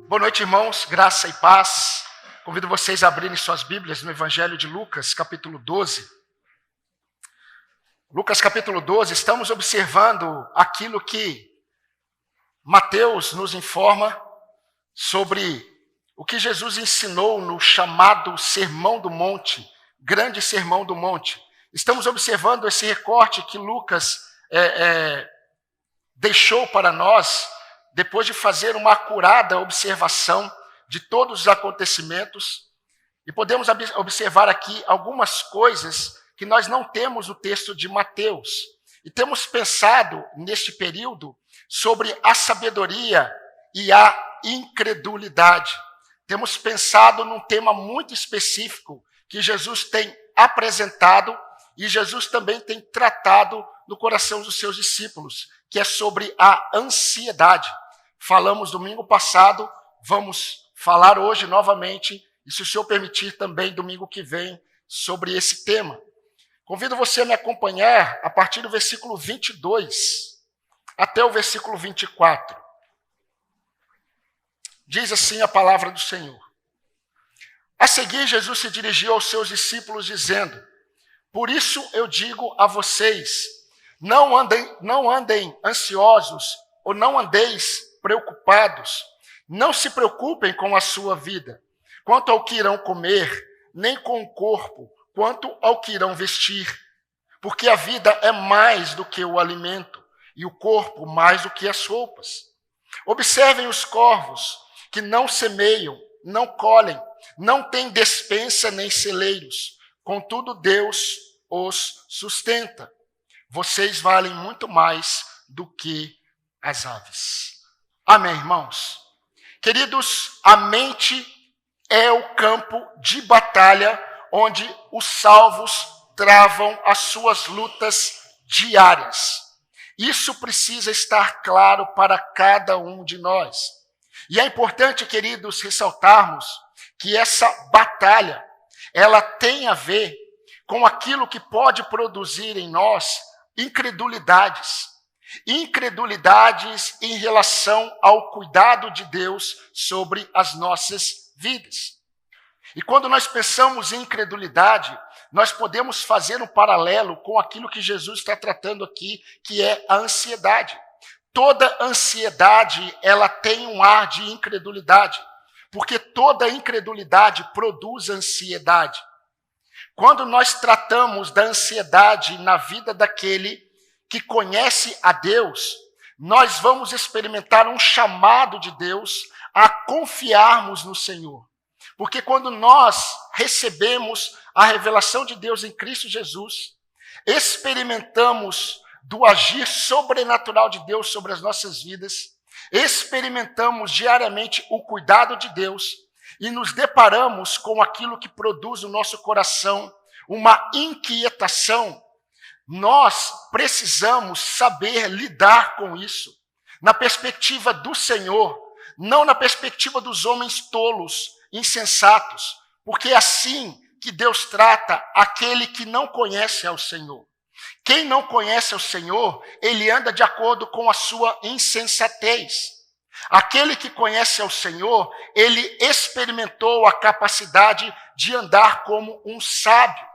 Boa noite, irmãos, graça e paz. Convido vocês a abrirem suas Bíblias no Evangelho de Lucas, capítulo 12. Lucas, capítulo 12, estamos observando aquilo que Mateus nos informa sobre o que Jesus ensinou no chamado Sermão do Monte, Grande Sermão do Monte. Estamos observando esse recorte que Lucas deixou para nós, depois de fazer uma acurada observação de todos os acontecimentos, e podemos observar aqui algumas coisas que nós não temos no texto de Mateus. E temos pensado, neste período, sobre a sabedoria e a incredulidade. Temos pensado num tema muito específico que Jesus tem apresentado e Jesus também tem tratado no coração dos seus discípulos, que é sobre a ansiedade. Falamos domingo passado, vamos falar hoje novamente, e se o Senhor permitir também domingo que vem, sobre esse tema. Convido você a me acompanhar a partir do versículo 22 até o versículo 24. Diz assim a palavra do Senhor. A seguir, Jesus se dirigiu aos seus discípulos dizendo: por isso eu digo a vocês, não andem ansiosos ou não andeis preocupados. Não se preocupem com a sua vida, quanto ao que irão comer, nem com o corpo, quanto ao que irão vestir. Porque a vida é mais do que o alimento, e o corpo mais do que as roupas. Observem os corvos, que não semeiam, não colhem, não têm despensa nem celeiros. Contudo, Deus os sustenta. Vocês valem muito mais do que as aves. Amém, irmãos? Queridos, a mente é o campo de batalha onde os salvos travam as suas lutas diárias. Isso precisa estar claro para cada um de nós. E é importante, queridos, ressaltarmos que essa batalha, ela tem a ver com aquilo que pode produzir em nós incredulidades. Incredulidades em relação ao cuidado de Deus sobre as nossas vidas. E quando nós pensamos em incredulidade, nós podemos fazer um paralelo com aquilo que Jesus está tratando aqui, que é a ansiedade. Toda ansiedade, ela tem um ar de incredulidade, porque toda incredulidade produz ansiedade. Quando nós tratamos da ansiedade na vida daquele que conhece a Deus, nós vamos experimentar um chamado de Deus a confiarmos no Senhor. Porque quando nós recebemos a revelação de Deus em Cristo Jesus, experimentamos do agir sobrenatural de Deus sobre as nossas vidas, experimentamos diariamente o cuidado de Deus e nos deparamos com aquilo que produz no nosso coração uma inquietação. Nós precisamos saber lidar com isso, na perspectiva do Senhor, não na perspectiva dos homens tolos, insensatos, porque é assim que Deus trata aquele que não conhece ao Senhor. Quem não conhece ao Senhor, ele anda de acordo com a sua insensatez. Aquele que conhece ao Senhor, ele experimentou a capacidade de andar como um sábio.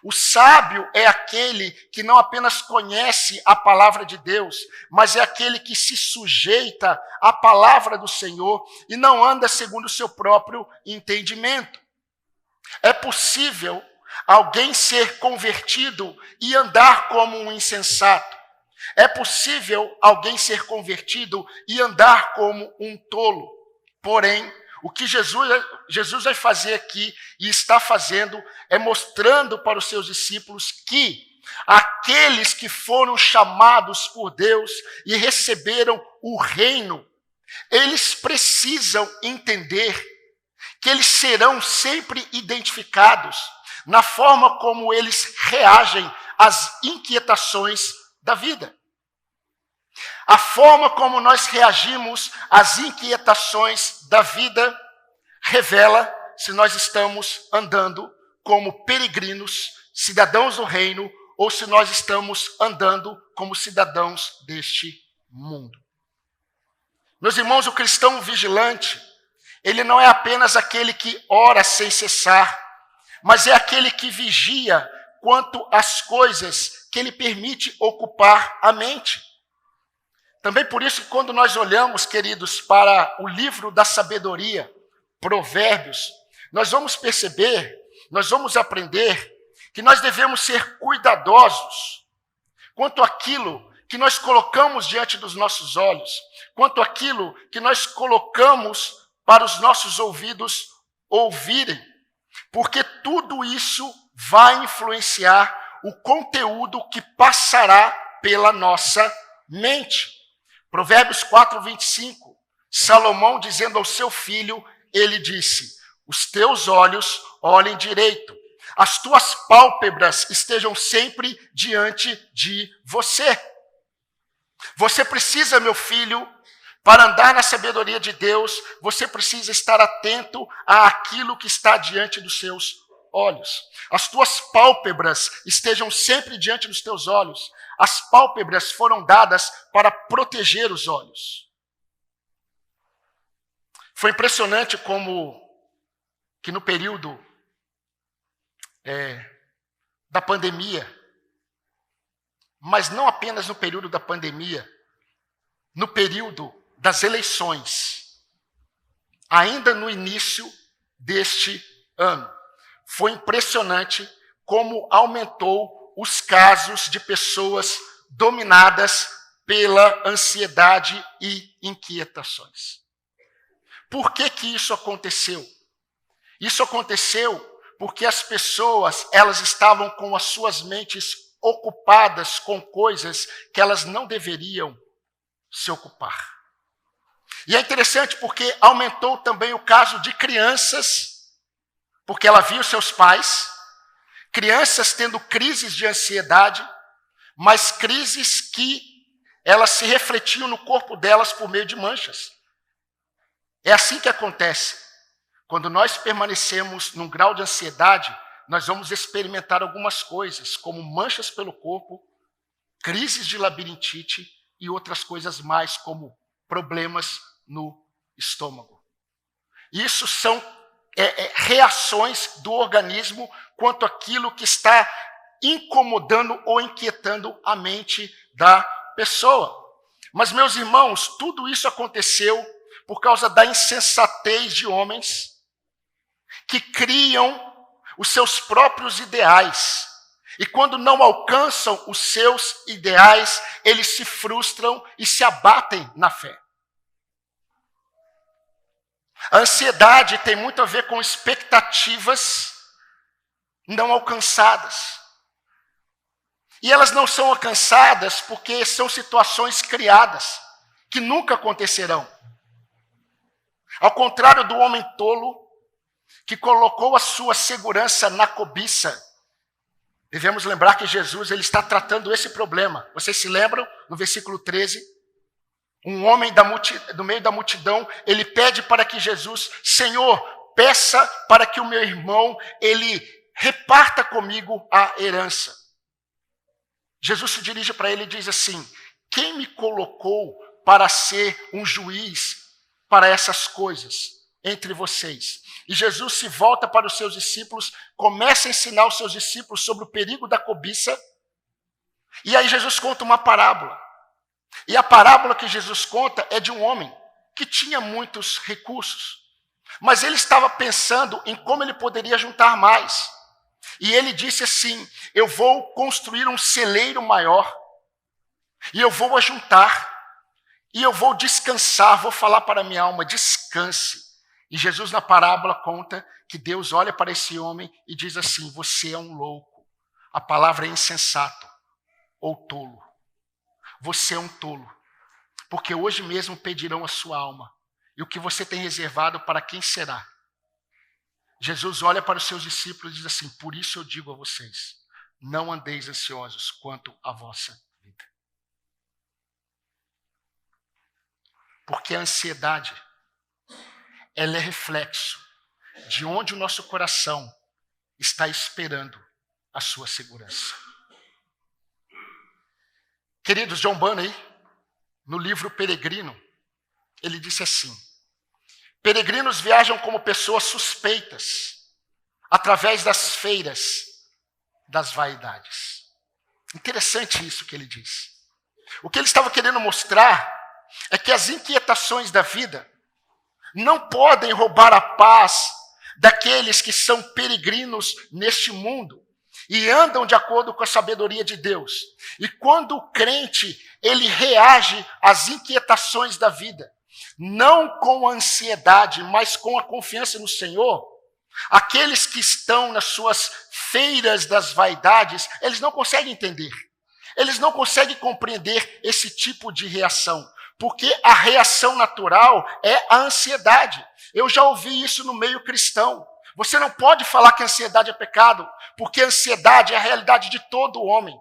O sábio é aquele que não apenas conhece a palavra de Deus, mas é aquele que se sujeita à palavra do Senhor e não anda segundo o seu próprio entendimento. É possível alguém ser convertido e andar como um insensato. É possível alguém ser convertido e andar como um tolo. Porém, o que Jesus vai fazer aqui e está fazendo é mostrando para os seus discípulos que aqueles que foram chamados por Deus e receberam o reino, eles precisam entender que eles serão sempre identificados na forma como eles reagem às inquietações da vida. A forma como nós reagimos às inquietações da vida revela se nós estamos andando como peregrinos, cidadãos do reino, ou se nós estamos andando como cidadãos deste mundo. Meus irmãos, o cristão vigilante, Ele não é apenas aquele que ora sem cessar, mas é aquele que vigia quanto às coisas que ele permite ocupar a mente. Também por isso, quando nós olhamos, queridos, para o livro da sabedoria, Provérbios, nós vamos perceber, nós vamos aprender que nós devemos ser cuidadosos quanto àquilo que nós colocamos diante dos nossos olhos, quanto àquilo que nós colocamos para os nossos ouvidos ouvirem, porque tudo isso vai influenciar o conteúdo que passará pela nossa mente. Provérbios 4:25, Salomão dizendo ao seu filho, ele disse: os teus olhos olhem direito, as tuas pálpebras estejam sempre diante de você. Você precisa, meu filho, para andar na sabedoria de Deus, você precisa estar atento àquilo que está diante dos seus olhos. As tuas pálpebras estejam sempre diante dos teus olhos. As pálpebras foram dadas para proteger os olhos. Foi impressionante como que no período da pandemia, mas não apenas no período da pandemia, no período das eleições, ainda no início deste ano, foi impressionante como aumentou os casos de pessoas dominadas pela ansiedade e inquietações. Por que que isso aconteceu? Isso aconteceu porque as pessoas, elas estavam com as suas mentes ocupadas com coisas que elas não deveriam se ocupar. E é interessante porque aumentou também o caso de crianças, porque ela via os seus pais, crianças tendo crises de ansiedade, mas crises que elas se refletiam no corpo delas por meio de manchas. É assim que acontece. Quando nós permanecemos num grau de ansiedade, nós vamos experimentar algumas coisas, como manchas pelo corpo, crises de labirintite e outras coisas mais, como problemas no estômago. Isso são reações do organismo quanto àquilo que está incomodando ou inquietando a mente da pessoa. Mas, meus irmãos, tudo isso aconteceu por causa da insensatez de homens que criam os seus próprios ideais. E quando não alcançam os seus ideais, eles se frustram e se abatem na fé. A ansiedade tem muito a ver com expectativas não alcançadas. E elas não são alcançadas porque são situações criadas, que nunca acontecerão. Ao contrário do homem tolo, que colocou a sua segurança na cobiça, devemos lembrar que Jesus ele está tratando esse problema. Vocês se lembram, no versículo 13? Um homem do meio da multidão, ele pede para que Jesus, Senhor, peça para que o meu irmão, ele reparta comigo a herança. Jesus se dirige para ele e diz assim: quem me colocou para ser um juiz para essas coisas entre vocês? E Jesus se volta para os seus discípulos, começa a ensinar os seus discípulos sobre o perigo da cobiça. E aí Jesus conta uma parábola. E a parábola que Jesus conta é de um homem que tinha muitos recursos, mas ele estava pensando em como ele poderia juntar mais. E ele disse assim: eu vou construir um celeiro maior, e eu vou ajuntar, e eu vou descansar, vou falar para a minha alma, descanse. E Jesus na parábola conta que Deus olha para esse homem e diz assim: você é um louco. A palavra é insensato ou tolo. Você é um tolo, porque hoje mesmo pedirão a sua alma. E o que você tem reservado, para quem será? Jesus olha para os seus discípulos e diz assim: por isso eu digo a vocês, não andeis ansiosos quanto à vossa vida. Porque a ansiedade, ela é reflexo de onde o nosso coração está esperando a sua segurança. Queridos, John Bunyan, no livro Peregrino, ele disse assim: Peregrinos viajam como pessoas suspeitas, através das feiras das vaidades. Interessante isso que ele diz. O que ele estava querendo mostrar é que as inquietações da vida não podem roubar a paz daqueles que são peregrinos neste mundo e andam de acordo com a sabedoria de Deus. E quando o crente, ele reage às inquietações da vida, não com a ansiedade, mas com a confiança no Senhor, aqueles que estão nas suas feiras das vaidades, eles não conseguem entender. Eles não conseguem compreender esse tipo de reação, porque a reação natural é a ansiedade. Eu já ouvi isso no meio cristão. Você não pode falar que a ansiedade é pecado, porque a ansiedade é a realidade de todo homem.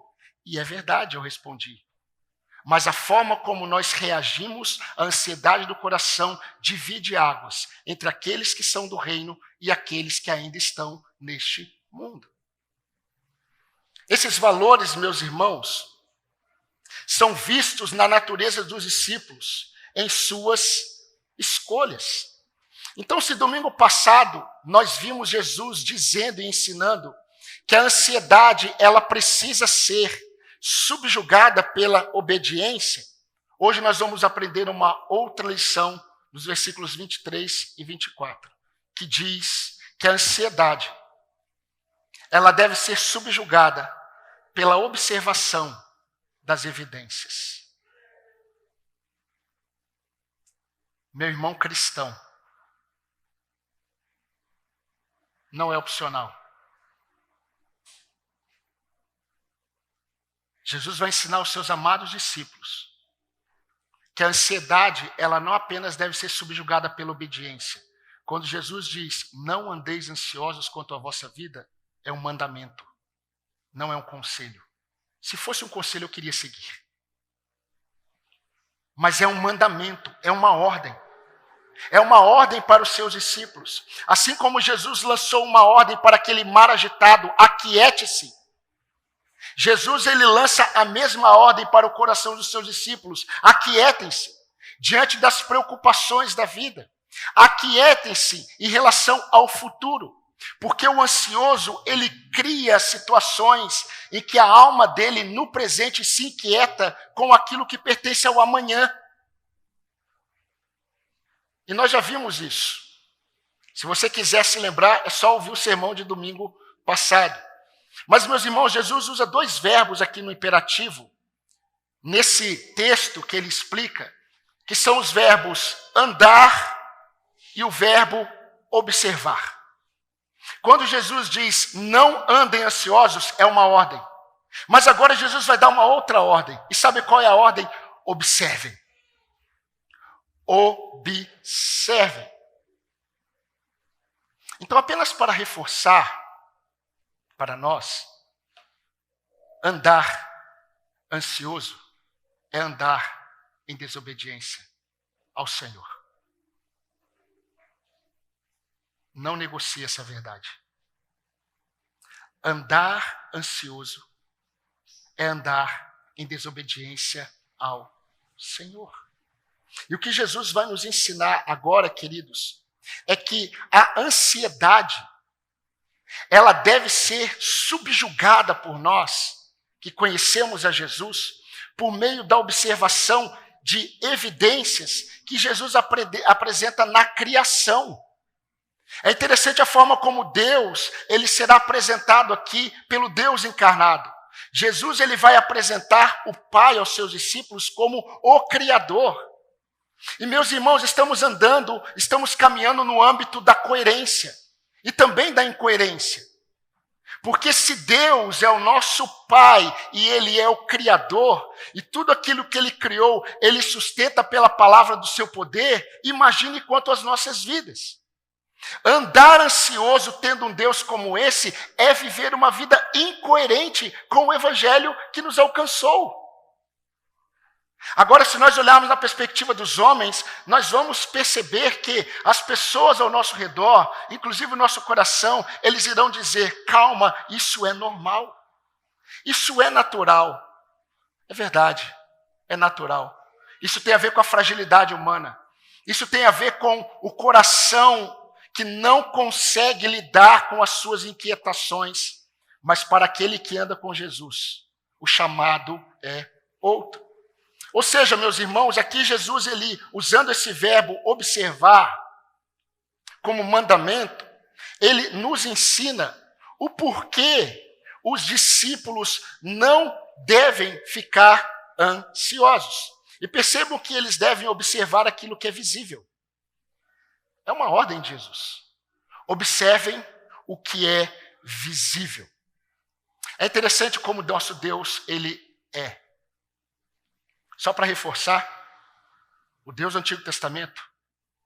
E é verdade, eu respondi. Mas a forma como nós reagimos à ansiedade do coração divide águas entre aqueles que são do reino e aqueles que ainda estão neste mundo. Esses valores, meus irmãos, são vistos na natureza dos discípulos, em suas escolhas. Então, se domingo passado nós vimos Jesus dizendo e ensinando que a ansiedade ela precisa ser subjugada pela obediência, hoje nós vamos aprender uma outra lição nos versículos 23 e 24, que diz que a ansiedade ela deve ser subjugada pela observação das evidências. Meu irmão cristão, não é opcional. Jesus vai ensinar aos seus amados discípulos que a ansiedade, ela não apenas deve ser subjugada pela obediência. Quando Jesus diz, não andeis ansiosos quanto à vossa vida, é um mandamento, não é um conselho. Se fosse um conselho, eu queria seguir. Mas é um mandamento, é uma ordem. É uma ordem para os seus discípulos. Assim como Jesus lançou uma ordem para aquele mar agitado, aquiete-se. Jesus, ele lança a mesma ordem para o coração dos seus discípulos. Aquietem-se diante das preocupações da vida. Aquietem-se em relação ao futuro. Porque o ansioso, ele cria situações em que a alma dele, no presente, se inquieta com aquilo que pertence ao amanhã. E nós já vimos isso. Se você quiser se lembrar, é só ouvir o sermão de domingo passado. Mas, meus irmãos, Jesus usa dois verbos aqui no imperativo, nesse texto que ele explica, que são os verbos andar e o verbo observar. Quando Jesus diz, não andem ansiosos, é uma ordem. Mas agora Jesus vai dar uma outra ordem. E sabe qual é a ordem? Observem. Observem. Então, apenas para reforçar para nós, andar ansioso é andar em desobediência ao Senhor. Não negocie essa verdade. Andar ansioso é andar em desobediência ao Senhor. E o que Jesus vai nos ensinar agora, queridos, é que a ansiedade, ela deve ser subjugada por nós, que conhecemos a Jesus, por meio da observação de evidências que Jesus apresenta na criação. É interessante a forma como Deus, ele será apresentado aqui pelo Deus encarnado. Jesus, ele vai apresentar o Pai aos seus discípulos como o Criador. E, meus irmãos, estamos caminhando no âmbito da coerência e também da incoerência. Porque se Deus é o nosso Pai e Ele é o Criador, e tudo aquilo que Ele criou, Ele sustenta pela palavra do seu poder, imagine quanto às nossas vidas. Andar ansioso tendo um Deus como esse é viver uma vida incoerente com o Evangelho que nos alcançou. Agora, se nós olharmos na perspectiva dos homens, nós vamos perceber que as pessoas ao nosso redor, inclusive o nosso coração, eles irão dizer, calma, isso é normal, isso é natural. É verdade, é natural. Isso tem a ver com a fragilidade humana. Isso tem a ver com o coração que não consegue lidar com as suas inquietações, mas para aquele que anda com Jesus, o chamado é outro. Ou seja, meus irmãos, aqui Jesus, ele usando esse verbo observar como mandamento, ele nos ensina o porquê os discípulos não devem ficar ansiosos. E percebam que eles devem observar aquilo que é visível. É uma ordem de Jesus. Observem o que é visível. É interessante como nosso Deus, ele é. Só para reforçar, o Deus do Antigo Testamento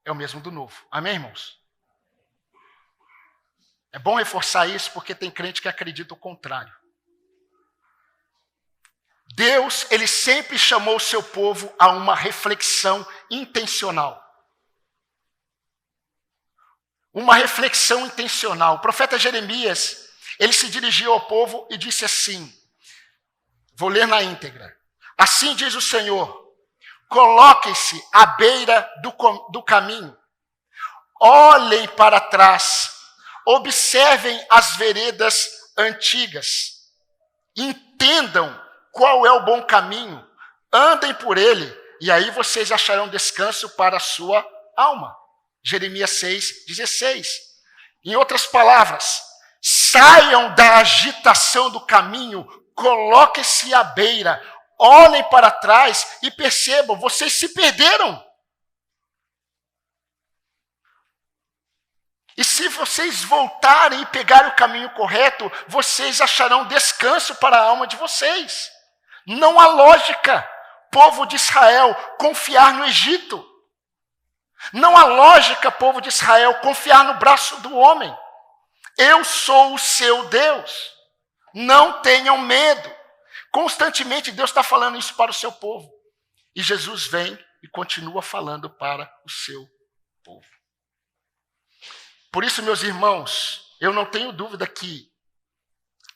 é o mesmo do Novo. Amém, irmãos? É bom reforçar isso porque tem crente que acredita o contrário. Deus, ele sempre chamou o seu povo a uma reflexão intencional. Uma reflexão intencional. O profeta Jeremias, ele se dirigiu ao povo e disse assim, vou ler na íntegra. Assim diz o Senhor, coloquem-se à beira do caminho, olhem para trás, observem as veredas antigas, entendam qual é o bom caminho, andem por ele, e aí vocês acharão descanso para a sua alma. Jeremias 6:16. Em outras palavras, saiam da agitação do caminho, coloquem-se à beira, olhem para trás e percebam, vocês se perderam. E se vocês voltarem e pegarem o caminho correto, vocês acharão descanso para a alma de vocês. Não há lógica, povo de Israel, confiar no Egito. Não há lógica, povo de Israel, confiar no braço do homem. Eu sou o seu Deus. Não tenham medo. Constantemente Deus está falando isso para o seu povo. E Jesus vem e continua falando para o seu povo. Por isso, meus irmãos, eu não tenho dúvida que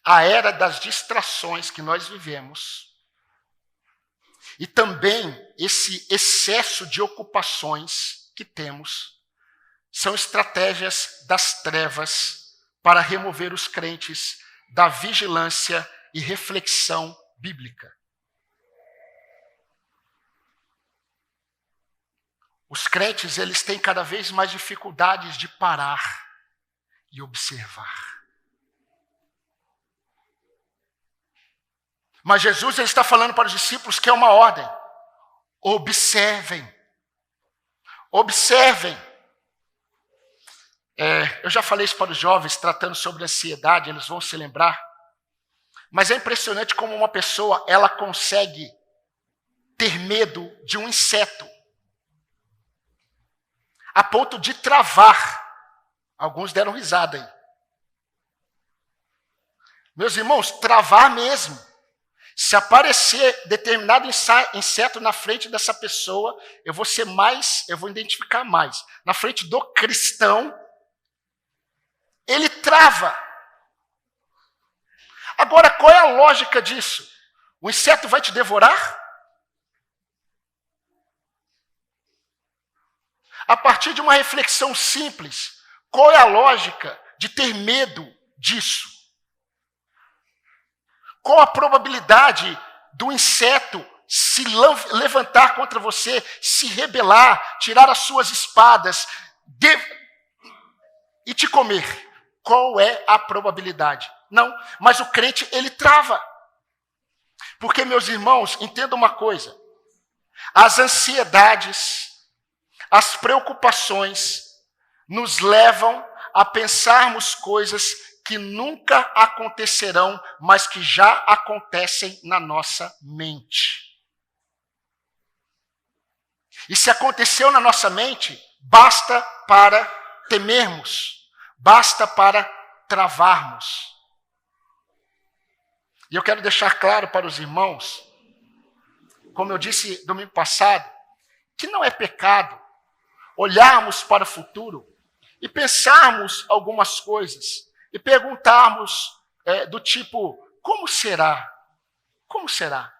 a era das distrações que nós vivemos e também esse excesso de ocupações que temos são estratégias das trevas para remover os crentes da vigilância e reflexão bíblica. Os crentes, eles têm cada vez mais dificuldades de parar e observar. Mas Jesus, ele está falando para os discípulos que é uma ordem. Observem. Observem. Eu já falei isso para os jovens, tratando sobre ansiedade, eles vão se lembrar. Mas é impressionante como uma pessoa, ela consegue ter medo de um inseto, a ponto de travar. Alguns deram risada aí. Meus irmãos, travar mesmo. Se aparecer determinado inseto na frente dessa pessoa, eu vou identificar mais. Na frente do cristão, ele trava. Agora, qual é a lógica disso? O inseto vai te devorar? A partir de uma reflexão simples, qual é a lógica de ter medo disso? Qual a probabilidade do inseto se levantar contra você, se rebelar, tirar as suas espadas e te comer? Qual é a probabilidade? Não, mas o crente, ele trava. Porque, meus irmãos, entendam uma coisa. As ansiedades, as preocupações nos levam a pensarmos coisas que nunca acontecerão, mas que já acontecem na nossa mente. E se aconteceu na nossa mente, basta para temermos, basta para travarmos. E eu quero deixar claro para os irmãos, como eu disse domingo passado, que não é pecado olharmos para o futuro e pensarmos algumas coisas e perguntarmos do tipo, como será? Como será?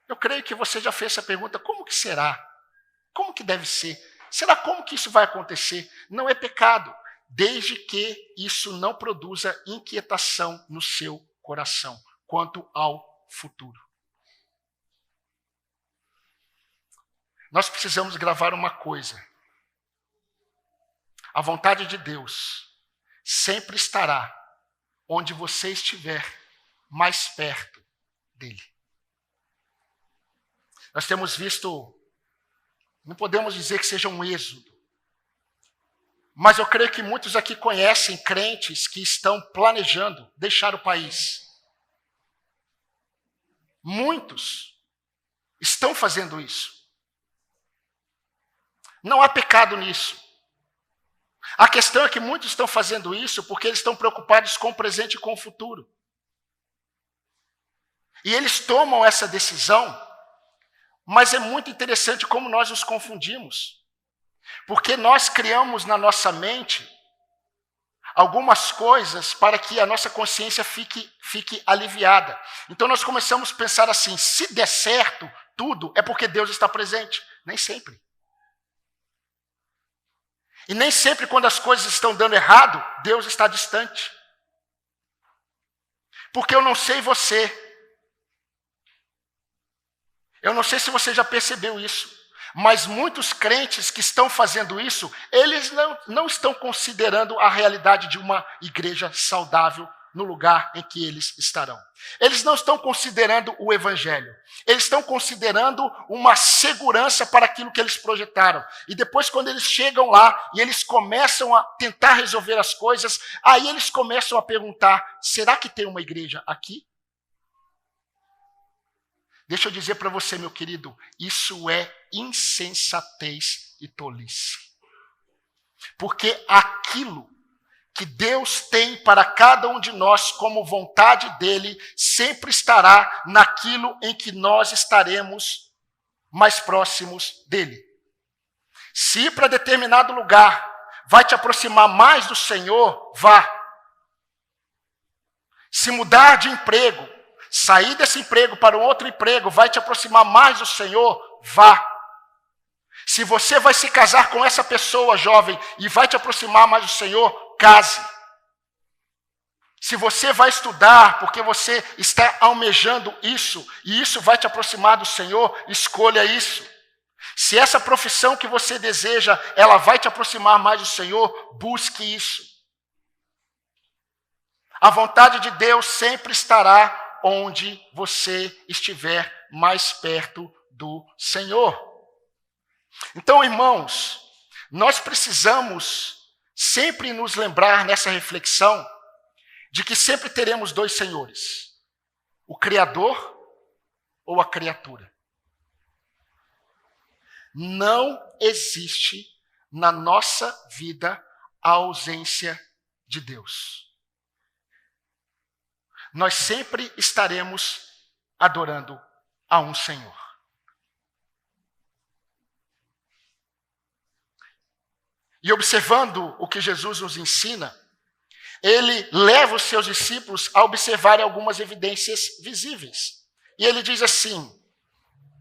Eu creio que você já fez essa pergunta, como que será? Como que deve ser? Será como que isso vai acontecer? Não é pecado, desde que isso não produza inquietação no seu coração quanto ao futuro. Nós precisamos gravar uma coisa. A vontade de Deus sempre estará onde você estiver mais perto dele. Nós temos visto, não podemos dizer que seja um êxodo, mas eu creio que muitos aqui conhecem crentes que estão planejando deixar o país. Muitos estão fazendo isso. Não há pecado nisso. A questão é que muitos estão fazendo isso porque eles estão preocupados com o presente e com o futuro. E eles tomam essa decisão, mas é muito interessante como nós nos confundimos. Porque nós criamos na nossa mente algumas coisas para que a nossa consciência fique aliviada. Então nós começamos a pensar assim, se der certo tudo, é porque Deus está presente. Nem sempre. E nem sempre quando as coisas estão dando errado, Deus está distante. Porque eu não sei você. Eu não sei se você já percebeu isso, mas muitos crentes que estão fazendo isso, eles não estão considerando a realidade de uma igreja saudável no lugar em que eles estarão. Eles não estão considerando o evangelho. Eles estão considerando uma segurança para aquilo que eles projetaram. E depois, quando eles chegam lá e eles começam a tentar resolver as coisas, aí eles começam a perguntar, será que tem uma igreja aqui? Deixa eu dizer para você, meu querido, isso é insensatez e tolice. Porque aquilo que Deus tem para cada um de nós como vontade dele, sempre estará naquilo em que nós estaremos mais próximos dele. Se ir para determinado lugar vai te aproximar mais do Senhor, vá. Se mudar de emprego, sair desse emprego para um outro emprego vai te aproximar mais do Senhor, vá. Se você vai se casar com essa pessoa jovem e vai te aproximar mais do Senhor, case. Se você vai estudar porque você está almejando isso e isso vai te aproximar do Senhor, escolha isso. Se essa profissão que você deseja, ela vai te aproximar mais do Senhor, busque isso. A vontade de Deus sempre estará onde você estiver mais perto do Senhor. Então, irmãos, nós precisamos sempre nos lembrar nessa reflexão de que sempre teremos dois senhores, o Criador ou a criatura. Não existe na nossa vida a ausência de Deus. Nós sempre estaremos adorando a um Senhor. E observando o que Jesus nos ensina, ele leva os seus discípulos a observarem algumas evidências visíveis. E ele diz assim,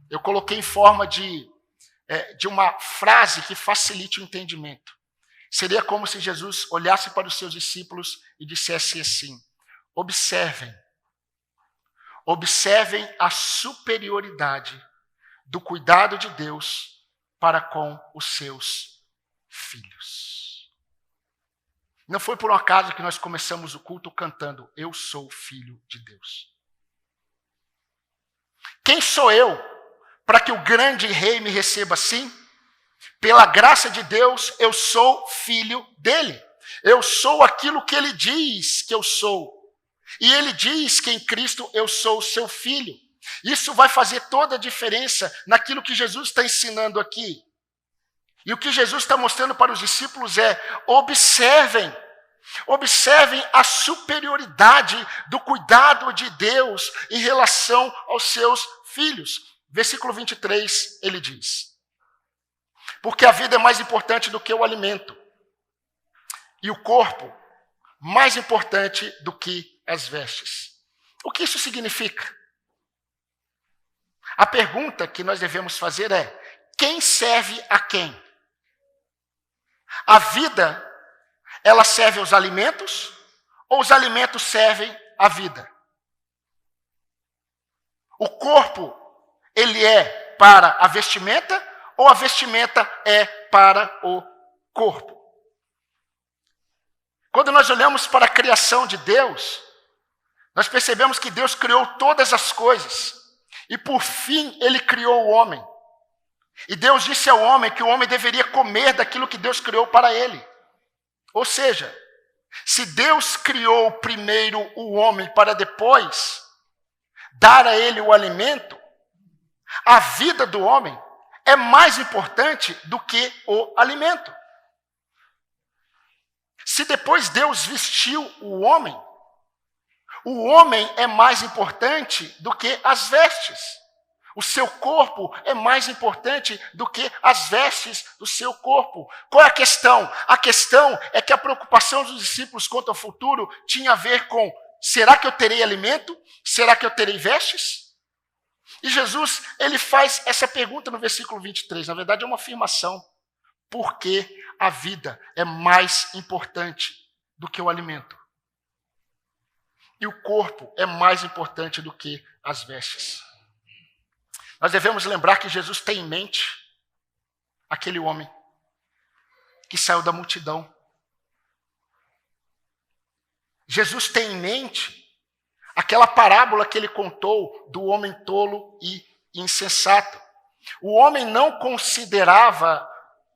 eu coloquei em forma de uma frase que facilite o entendimento. Seria como se Jesus olhasse para os seus discípulos e dissesse assim, observem a superioridade do cuidado de Deus para com os seus filhos. Não foi por um acaso que nós começamos o culto cantando, eu sou filho de Deus. Quem sou eu para que o grande rei me receba assim? Pela graça de Deus, eu sou filho dele. Eu sou aquilo que ele diz que eu sou. E ele diz que em Cristo eu sou seu filho. Isso vai fazer toda a diferença naquilo que Jesus está ensinando aqui. E o que Jesus está mostrando para os discípulos é, observem a superioridade do cuidado de Deus em relação aos seus filhos. Versículo 23, ele diz, porque a vida é mais importante do que o alimento, e o corpo mais importante do que as vestes. O que isso significa? A pergunta que nós devemos fazer é, quem serve a quem? A vida, ela serve aos alimentos ou os alimentos servem à vida? O corpo, ele é para a vestimenta ou a vestimenta é para o corpo? Quando nós olhamos para a criação de Deus, nós percebemos que Deus criou todas as coisas e por fim ele criou o homem. E Deus disse ao homem que o homem deveria comer daquilo que Deus criou para ele. Ou seja, se Deus criou primeiro o homem para depois dar a ele o alimento, a vida do homem é mais importante do que o alimento. Se depois Deus vestiu o homem é mais importante do que as vestes. O seu corpo é mais importante do que as vestes do seu corpo. Qual é a questão? A questão é que a preocupação dos discípulos quanto ao futuro tinha a ver com: será que eu terei alimento? Será que eu terei vestes? E Jesus, ele faz essa pergunta no versículo 23. Na verdade, é uma afirmação. Porque a vida é mais importante do que o alimento. E o corpo é mais importante do que as vestes. Nós devemos lembrar que Jesus tem em mente aquele homem que saiu da multidão. Jesus tem em mente aquela parábola que ele contou do homem tolo e insensato. O homem não considerava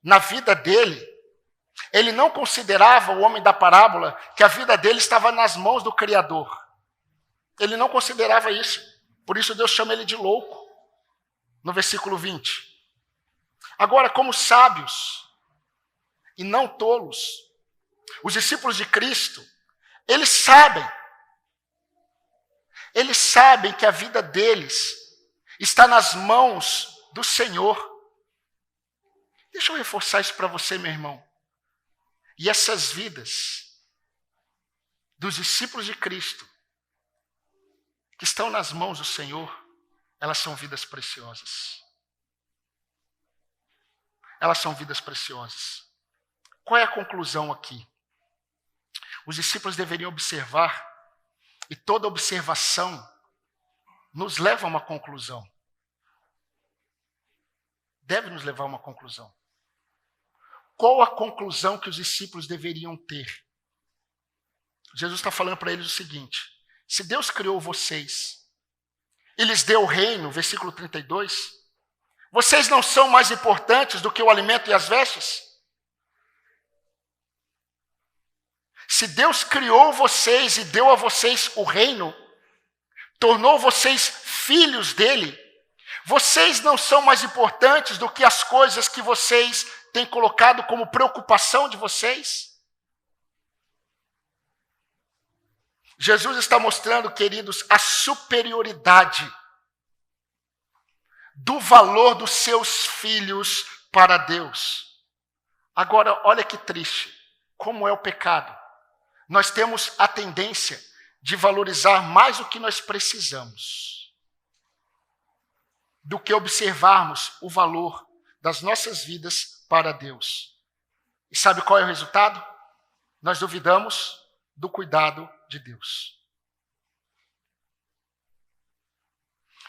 na vida dele, ele não considerava, o homem da parábola, que a vida dele estava nas mãos do Criador. Ele não considerava isso. Por isso Deus chama ele de louco, no versículo 20. Agora, como sábios e não tolos, os discípulos de Cristo, eles sabem que a vida deles está nas mãos do Senhor. Deixa eu reforçar isso para você, meu irmão. E essas vidas dos discípulos de Cristo, que estão nas mãos do Senhor, elas são vidas preciosas. Elas são vidas preciosas. Qual é a conclusão aqui? Os discípulos deveriam observar, e toda observação nos leva a uma conclusão. Deve nos levar a uma conclusão. Qual a conclusão que os discípulos deveriam ter? Jesus está falando para eles o seguinte: se Deus criou vocês e lhes deu o reino, versículo 32, vocês não são mais importantes do que o alimento e as vestes? Se Deus criou vocês e deu a vocês o reino, tornou vocês filhos dele, vocês não são mais importantes do que as coisas que vocês têm colocado como preocupação de vocês? Jesus está mostrando, queridos, a superioridade do valor dos seus filhos para Deus. Agora, olha que triste, como é o pecado. Nós temos a tendência de valorizar mais o que nós precisamos do que observarmos o valor das nossas vidas para Deus. E sabe qual é o resultado? Nós duvidamos do cuidado de Deus.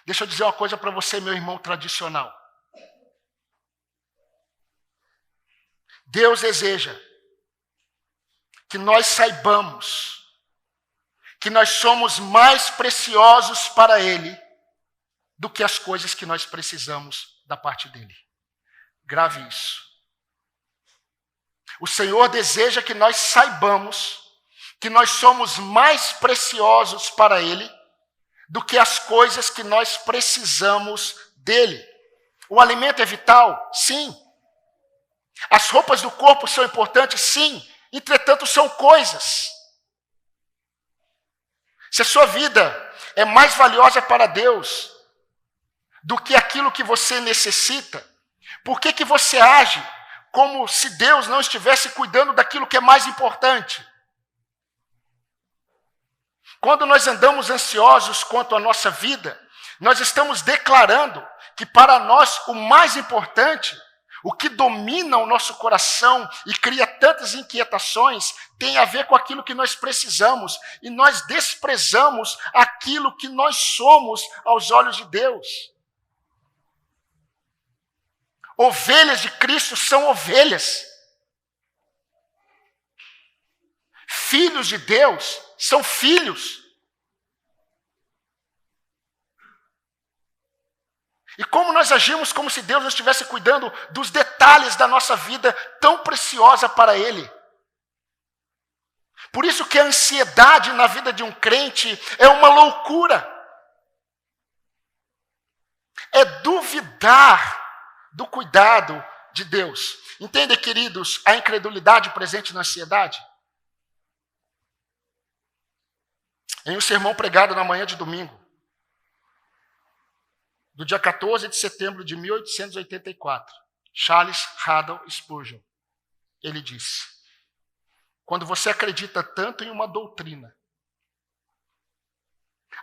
Deixa eu dizer uma coisa para você, meu irmão tradicional. Deus deseja que nós saibamos que nós somos mais preciosos para Ele do que as coisas que nós precisamos da parte dEle. Grave isso. O Senhor deseja que nós saibamos que nós somos mais preciosos para Ele do que as coisas que nós precisamos dEle. O alimento é vital? Sim. As roupas do corpo são importantes? Sim. Entretanto, são coisas. Se a sua vida é mais valiosa para Deus do que aquilo que você necessita, por que você age como se Deus não estivesse cuidando daquilo que é mais importante? Quando nós andamos ansiosos quanto à nossa vida, nós estamos declarando que para nós o mais importante, o que domina o nosso coração e cria tantas inquietações, tem a ver com aquilo que nós precisamos. E nós desprezamos aquilo que nós somos aos olhos de Deus. Ovelhas de Cristo são ovelhas. Filhos de Deus são filhos. E como nós agimos como se Deus não estivesse cuidando dos detalhes da nossa vida tão preciosa para Ele. Por isso que a ansiedade na vida de um crente é uma loucura. É duvidar do cuidado de Deus. Entendem, queridos, a incredulidade presente na ansiedade? Em um sermão pregado na manhã de domingo, do dia 14 de setembro de 1884, Charles Haddon Spurgeon, ele disse: quando você acredita tanto em uma doutrina,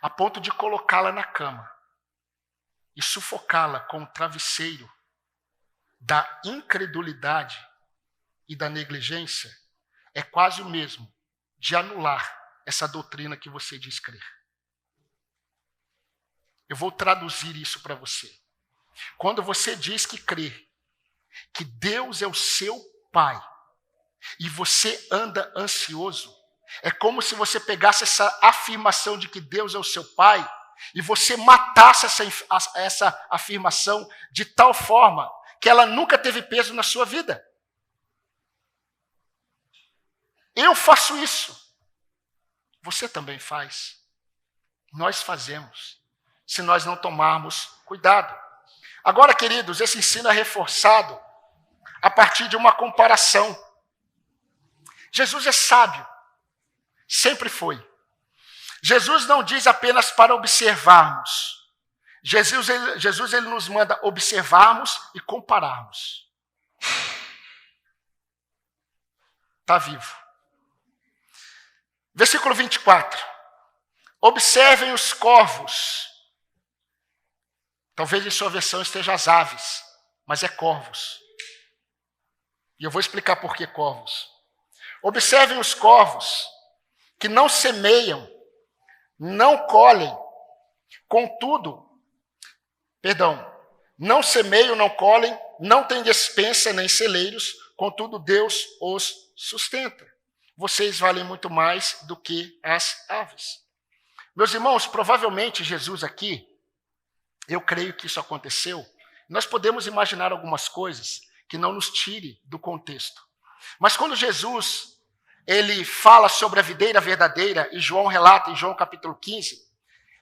a ponto de colocá-la na cama e sufocá-la com o travesseiro da incredulidade e da negligência, é quase o mesmo de anular essa doutrina que você diz crer. Eu vou traduzir isso para você. Quando você diz que crê que Deus é o seu Pai e você anda ansioso, é como se você pegasse essa afirmação de que Deus é o seu Pai e você matasse essa afirmação de tal forma que ela nunca teve peso na sua vida. Eu faço isso. Você também faz. Nós fazemos, se nós não tomarmos cuidado. Agora, queridos, esse ensino é reforçado a partir de uma comparação. Jesus é sábio, sempre foi. Jesus não diz apenas para observarmos. Jesus ele nos manda observarmos e compararmos. Está vivo. Versículo 24. Observem os corvos. Talvez em sua versão esteja as aves, mas é corvos. E eu vou explicar por que corvos. Observem os corvos, que não semeiam, não colhem, não semeiam, não colhem, não têm despensa nem celeiros, contudo Deus os sustenta. Vocês valem muito mais do que as aves. Meus irmãos, provavelmente Jesus aqui, eu creio que isso aconteceu, nós podemos imaginar algumas coisas que não nos tire do contexto. Mas quando Jesus, ele fala sobre a videira verdadeira, e João relata em João capítulo 15,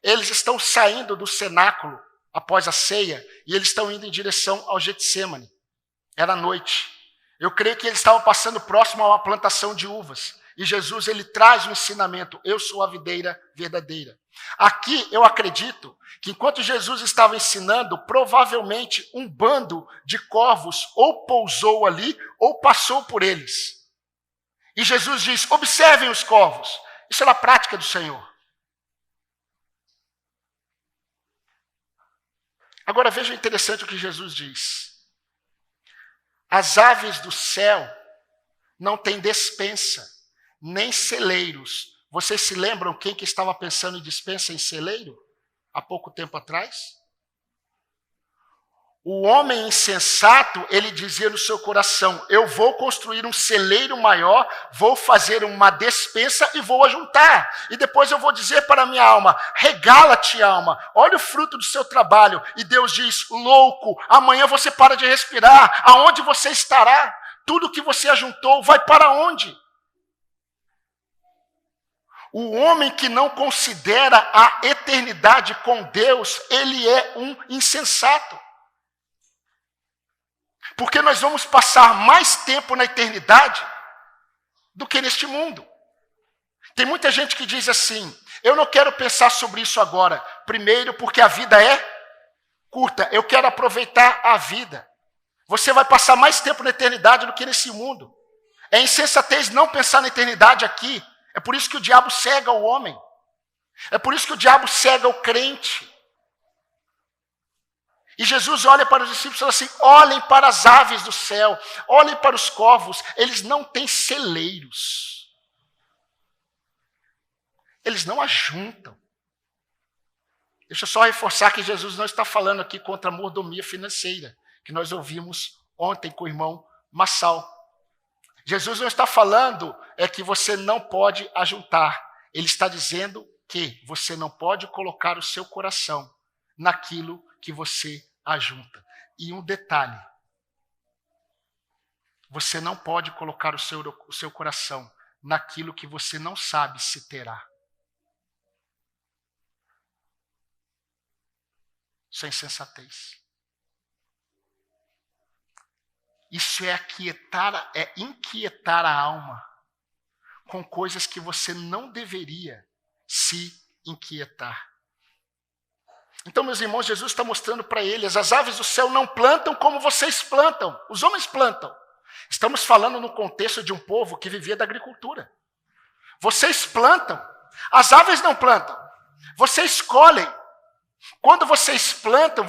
eles estão saindo do cenáculo após a ceia, e eles estão indo em direção ao Getsêmani. Era noite. Eu creio que eles estavam passando próximo a uma plantação de uvas. E Jesus, ele traz o ensinamento: eu sou a videira verdadeira. Aqui, eu acredito que enquanto Jesus estava ensinando, provavelmente um bando de corvos ou pousou ali, ou passou por eles. E Jesus diz: observem os corvos. Isso era a prática do Senhor. Agora, veja interessante o que Jesus diz. As aves do céu não têm despensa, nem celeiros. Vocês se lembram quem que estava pensando em despensa em celeiro há pouco tempo atrás? O homem insensato, ele dizia no seu coração: eu vou construir um celeiro maior, vou fazer uma despensa e vou ajuntar. E depois eu vou dizer para a minha alma: regala-te, alma, olha o fruto do seu trabalho. E Deus diz: louco, amanhã você para de respirar, aonde você estará? Tudo que você ajuntou vai para onde? O homem que não considera a eternidade com Deus, ele é um insensato. Porque nós vamos passar mais tempo na eternidade do que neste mundo. Tem muita gente que diz assim: eu não quero pensar sobre isso agora. Primeiro, porque a vida é curta. Eu quero aproveitar a vida. Você vai passar mais tempo na eternidade do que nesse mundo. É insensatez não pensar na eternidade aqui. É por isso que o diabo cega o homem. É por isso que o diabo cega o crente. E Jesus olha para os discípulos e fala assim: olhem para as aves do céu, olhem para os corvos, eles não têm celeiros. Eles não ajuntam. Deixa eu só reforçar que Jesus não está falando aqui contra a mordomia financeira, que nós ouvimos ontem com o irmão Massal. Jesus não está falando que você não pode ajuntar. Ele está dizendo que você não pode colocar o seu coração naquilo que você ajunta. E um detalhe: você não pode colocar o seu coração naquilo que você não sabe se terá. Isso é insensatez. Isso é inquietar a alma com coisas que você não deveria se inquietar. Então, meus irmãos, Jesus está mostrando para eles: as aves do céu não plantam como vocês plantam, os homens plantam. Estamos falando no contexto de um povo que vivia da agricultura. Vocês plantam, as aves não plantam, vocês colhem. Quando vocês plantam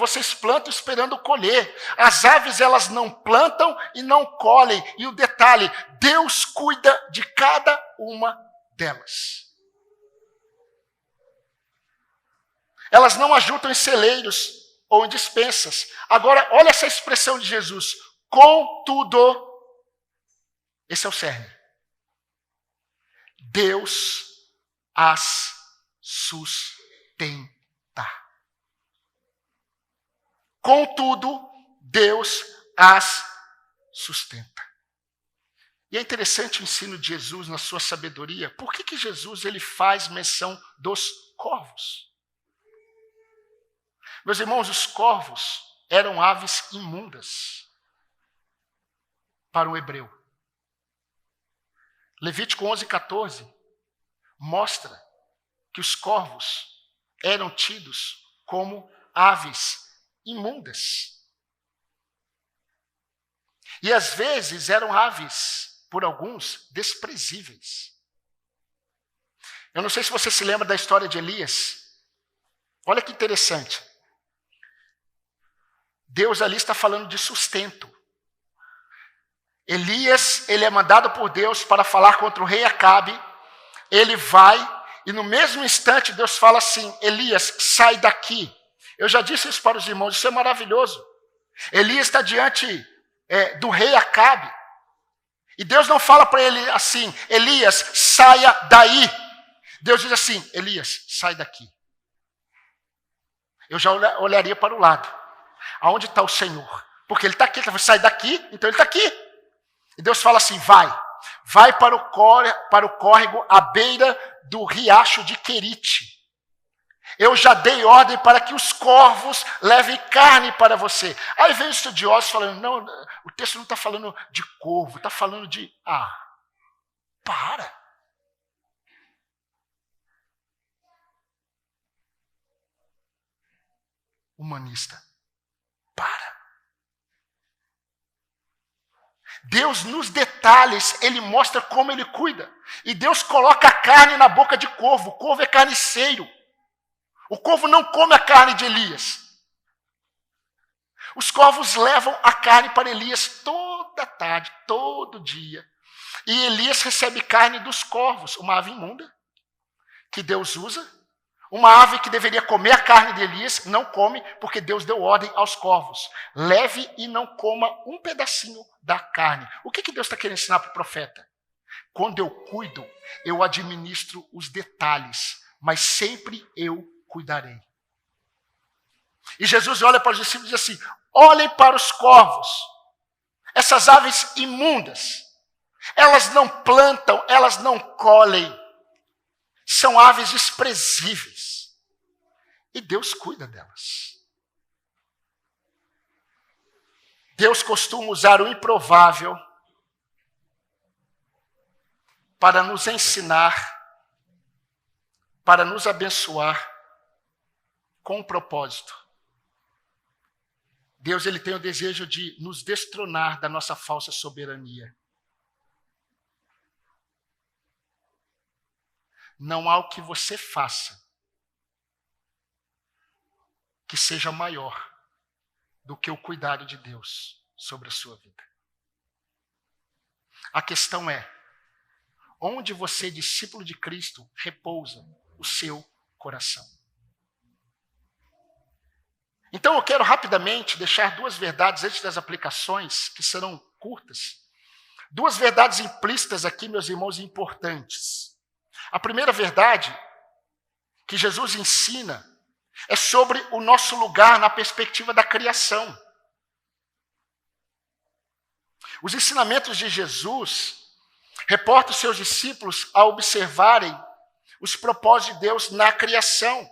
esperando colher. As aves, elas não plantam e não colhem. E o detalhe: Deus cuida de cada uma delas. Elas não ajuntam em celeiros ou em despensas. Agora, olha essa expressão de Jesus: contudo. Esse é o cerne. Deus as sustenta. Contudo, Deus as sustenta. E é interessante o ensino de Jesus na sua sabedoria. Por que Jesus ele faz menção dos corvos? Meus irmãos, os corvos eram aves imundas para o hebreu. Levítico 11:14 mostra que os corvos eram tidos como aves imundas. E às vezes eram aves, por alguns, desprezíveis. Eu não sei se você se lembra da história de Elias. Olha que interessante. Deus ali está falando de sustento. Elias, ele é mandado por Deus para falar contra o rei Acabe. Ele vai e no mesmo instante Deus fala assim: Elias, sai daqui. Eu já disse isso para os irmãos, isso é maravilhoso. Elias está diante do rei Acabe. E Deus não fala para ele assim: Elias, saia daí. Deus diz assim: Elias, sai daqui. Eu já olharia para o lado. Aonde está o Senhor? Porque ele está aqui, ele vai sair daqui, então ele está aqui. E Deus fala assim: vai para o córrego à beira do riacho de Querite. Eu já dei ordem para que os corvos levem carne para você. Aí vem os estudiosos falando: não, o texto não está falando de corvo, está falando de... para. Humanista, para. Deus, nos detalhes, ele mostra como ele cuida. E Deus coloca a carne na boca de corvo. O corvo é carniceiro. O corvo não come a carne de Elias. Os corvos levam a carne para Elias toda tarde, todo dia. E Elias recebe carne dos corvos, uma ave imunda, que Deus usa. Uma ave que deveria comer a carne de Elias, não come, porque Deus deu ordem aos corvos: leve e não coma um pedacinho da carne. O que Deus está querendo ensinar para o profeta? Quando eu cuido, eu administro os detalhes, mas sempre eu cuidarei. E Jesus olha para os discípulos e diz assim: olhem para os corvos, essas aves imundas. Elas não plantam, elas não colhem. São aves desprezíveis. E Deus cuida delas. Deus costuma usar o improvável para nos ensinar, para nos abençoar com um propósito. Deus, ele tem o desejo de nos destronar da nossa falsa soberania. Não há o que você faça que seja maior do que o cuidado de Deus sobre a sua vida. A questão é, onde você, discípulo de Cristo, repousa o seu coração? Então eu quero rapidamente deixar duas verdades antes das aplicações, que serão curtas. Duas verdades implícitas aqui, meus irmãos, importantes. A primeira verdade que Jesus ensina é sobre o nosso lugar na perspectiva da criação. Os ensinamentos de Jesus reportam os seus discípulos a observarem os propósitos de Deus na criação.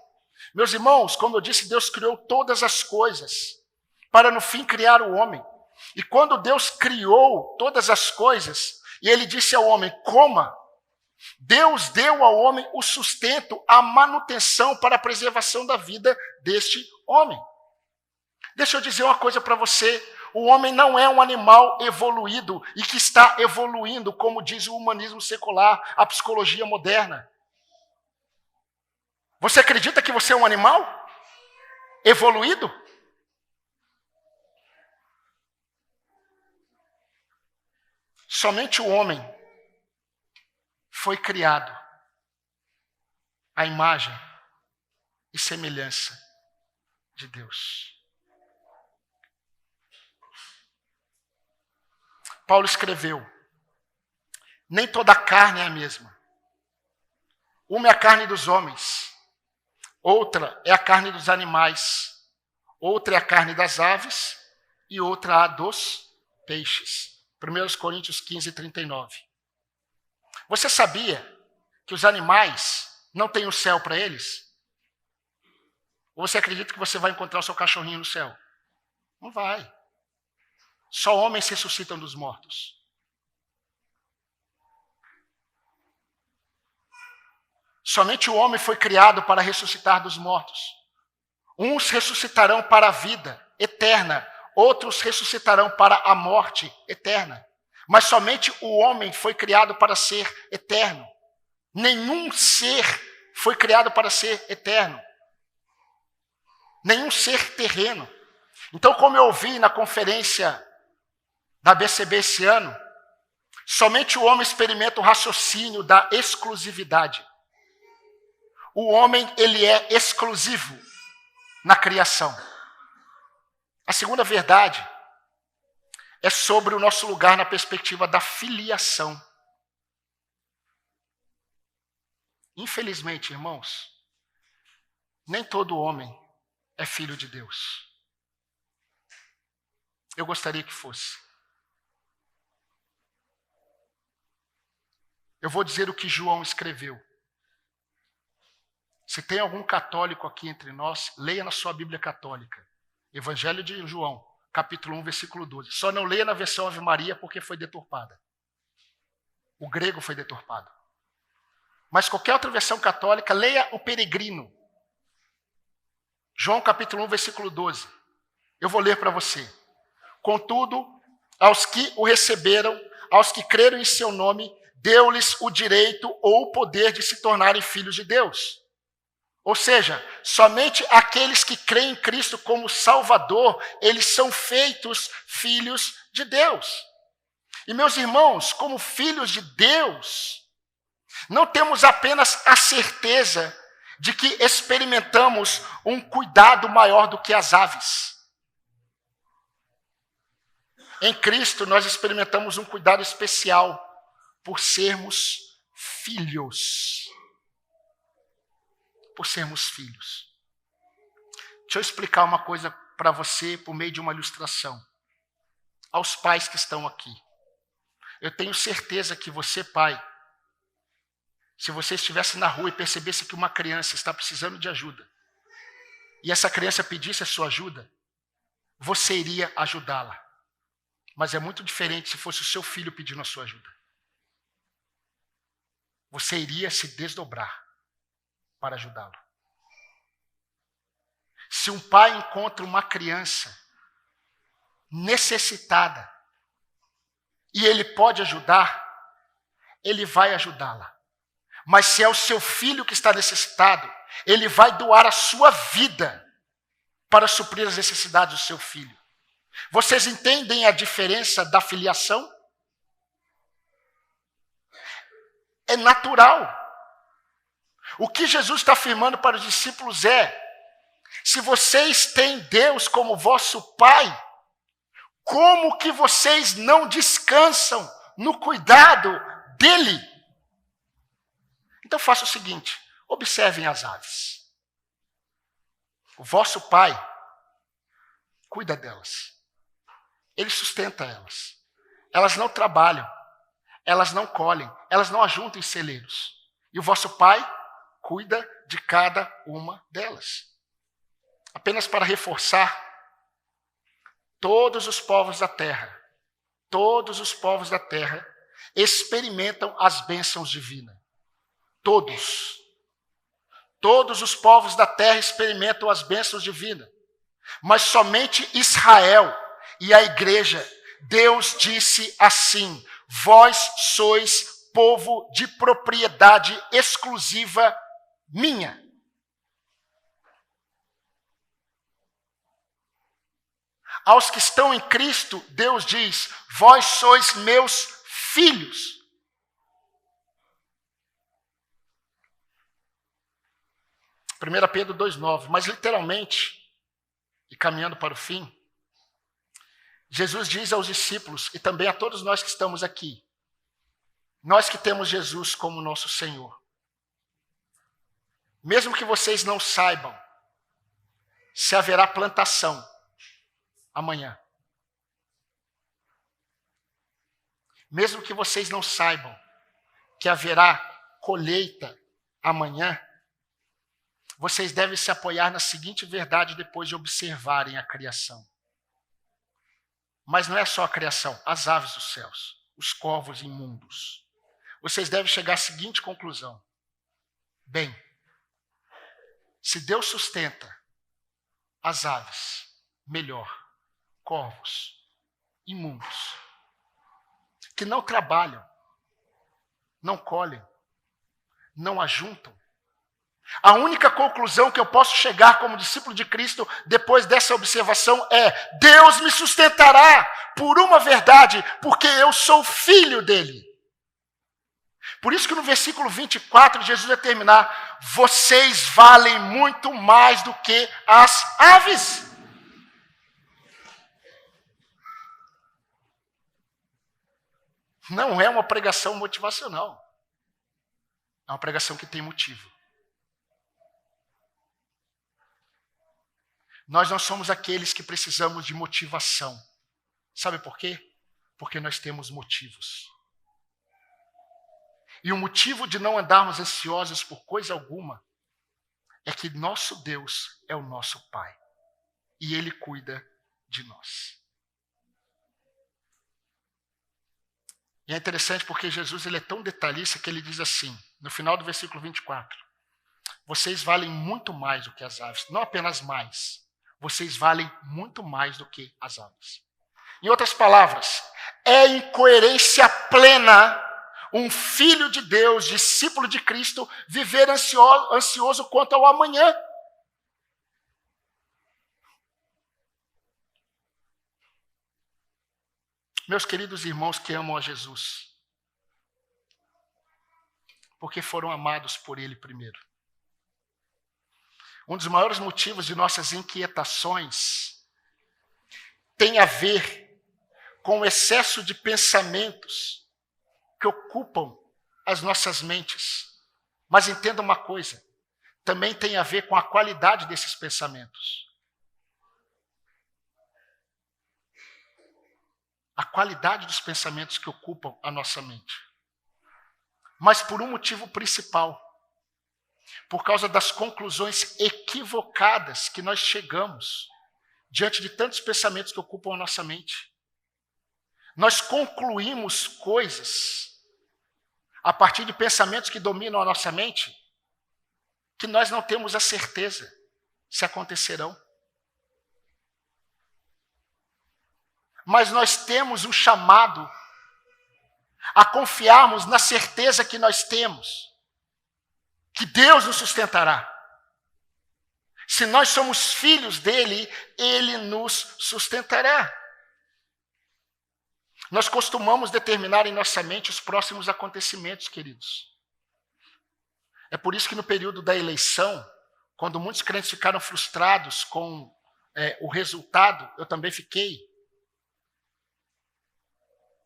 Meus irmãos, como eu disse, Deus criou todas as coisas para no fim criar o homem. E quando Deus criou todas as coisas, e ele disse ao homem, coma, Deus deu ao homem o sustento, a manutenção para a preservação da vida deste homem. Deixa eu dizer uma coisa para você, o homem não é um animal evoluído e que está evoluindo, como diz o humanismo secular, a psicologia moderna. Você acredita que você é um animal evoluído? Somente o homem foi criado à imagem e semelhança de Deus. Paulo escreveu, nem toda a carne é a mesma. Uma é a carne dos homens, outra é a carne dos animais, outra é a carne das aves e outra a dos peixes. 1 Coríntios 15, 39. Você sabia que os animais não têm o céu para eles? Ou você acredita que você vai encontrar o seu cachorrinho no céu? Não vai. Só homens ressuscitam dos mortos. Somente o homem foi criado para ressuscitar dos mortos. Uns ressuscitarão para a vida eterna, outros ressuscitarão para a morte eterna. Mas somente o homem foi criado para ser eterno. Nenhum ser foi criado para ser eterno. Nenhum ser terreno. Então, como eu ouvi na conferência da BCB esse ano, somente o homem experimenta o raciocínio da exclusividade. O homem, ele é exclusivo na criação. A segunda verdade é sobre o nosso lugar na perspectiva da filiação. Infelizmente, irmãos, nem todo homem é filho de Deus. Eu gostaria que fosse. Eu vou dizer o que João escreveu. Se tem algum católico aqui entre nós, leia na sua Bíblia católica. Evangelho de João, capítulo 1, versículo 12. Só não leia na versão Ave Maria porque foi deturpada. O grego foi deturpado. Mas qualquer outra versão católica, leia o Peregrino. João capítulo 1, versículo 12. Eu vou ler para você. Contudo, aos que o receberam, aos que creram em seu nome, deu-lhes o direito ou o poder de se tornarem filhos de Deus. Ou seja, somente aqueles que creem em Cristo como Salvador, eles são feitos filhos de Deus. E meus irmãos, como filhos de Deus, não temos apenas a certeza de que experimentamos um cuidado maior do que as aves. Em Cristo, nós experimentamos um cuidado especial por sermos filhos. Por sermos filhos. Deixa eu explicar uma coisa para você por meio de uma ilustração. Aos pais que estão aqui. Eu tenho certeza que você, pai, se você estivesse na rua e percebesse que uma criança está precisando de ajuda, e essa criança pedisse a sua ajuda, você iria ajudá-la. Mas é muito diferente se fosse o seu filho pedindo a sua ajuda. Você iria se desdobrar para ajudá-lo. Se um pai encontra uma criança necessitada e ele pode ajudar, ele vai ajudá-la. Mas se é o seu filho que está necessitado, ele vai doar a sua vida para suprir as necessidades do seu filho. Vocês entendem a diferença da filiação? É natural. O que Jesus está afirmando para os discípulos é: se vocês têm Deus como vosso Pai, como que vocês não descansam no cuidado dele? Então faça o seguinte: observem as aves. O vosso Pai cuida delas. Ele sustenta elas. Elas não trabalham, elas não colhem, elas não ajuntam em celeiros. E o vosso Pai cuida de cada uma delas. Apenas para reforçar, todos os povos da terra experimentam as bênçãos divinas. Todos os povos da terra experimentam as bênçãos divinas. Mas somente Israel e a igreja, Deus disse assim: vós sois povo de propriedade exclusiva minha. Aos que estão em Cristo, Deus diz: vós sois meus filhos. Primeira Pedro 2,9, mas literalmente, e caminhando para o fim, Jesus diz aos discípulos e também a todos nós que estamos aqui, nós que temos Jesus como nosso Senhor, mesmo que vocês não saibam se haverá plantação amanhã, mesmo que vocês não saibam que haverá colheita amanhã, vocês devem se apoiar na seguinte verdade depois de observarem a criação. Mas não é só a criação, as aves dos céus, os corvos imundos. Vocês devem chegar à seguinte conclusão: bem, se Deus sustenta as aves, melhor, corvos imundos, que não trabalham, não colhem, não ajuntam. A única conclusão que eu posso chegar como discípulo de Cristo depois dessa observação é: Deus me sustentará por uma verdade, porque eu sou filho dele. Por isso que no versículo 24 Jesus vai terminar: vocês valem muito mais do que as aves. Não é uma pregação motivacional. É uma pregação que tem motivo. Nós não somos aqueles que precisamos de motivação. Sabe por quê? Porque nós temos motivos. E o motivo de não andarmos ansiosos por coisa alguma é que nosso Deus é o nosso Pai. E Ele cuida de nós. E é interessante porque Jesus ele é tão detalhista que ele diz assim, no final do versículo 24: vocês valem muito mais do que as aves. Não apenas mais. Vocês valem muito mais do que as aves. Em outras palavras, é incoerência plena um filho de Deus, discípulo de Cristo, viver ansioso quanto ao amanhã. Meus queridos irmãos que amam a Jesus, porque foram amados por Ele primeiro. Um dos maiores motivos de nossas inquietações tem a ver com o excesso de pensamentos que ocupam as nossas mentes. Mas entenda uma coisa, também tem a ver com a qualidade desses pensamentos. A qualidade dos pensamentos que ocupam a nossa mente. Mas por um motivo principal. Por causa das conclusões equivocadas que nós chegamos diante de tantos pensamentos que ocupam a nossa mente. Nós concluímos coisas a partir de pensamentos que dominam a nossa mente que nós não temos a certeza se acontecerão. Mas nós temos um chamado a confiarmos na certeza que nós temos, que Deus nos sustentará. Se nós somos filhos dele, ele nos sustentará. Nós costumamos determinar em nossa mente os próximos acontecimentos, queridos. É por isso que no período da eleição, quando muitos crentes ficaram frustrados com o resultado, eu também fiquei,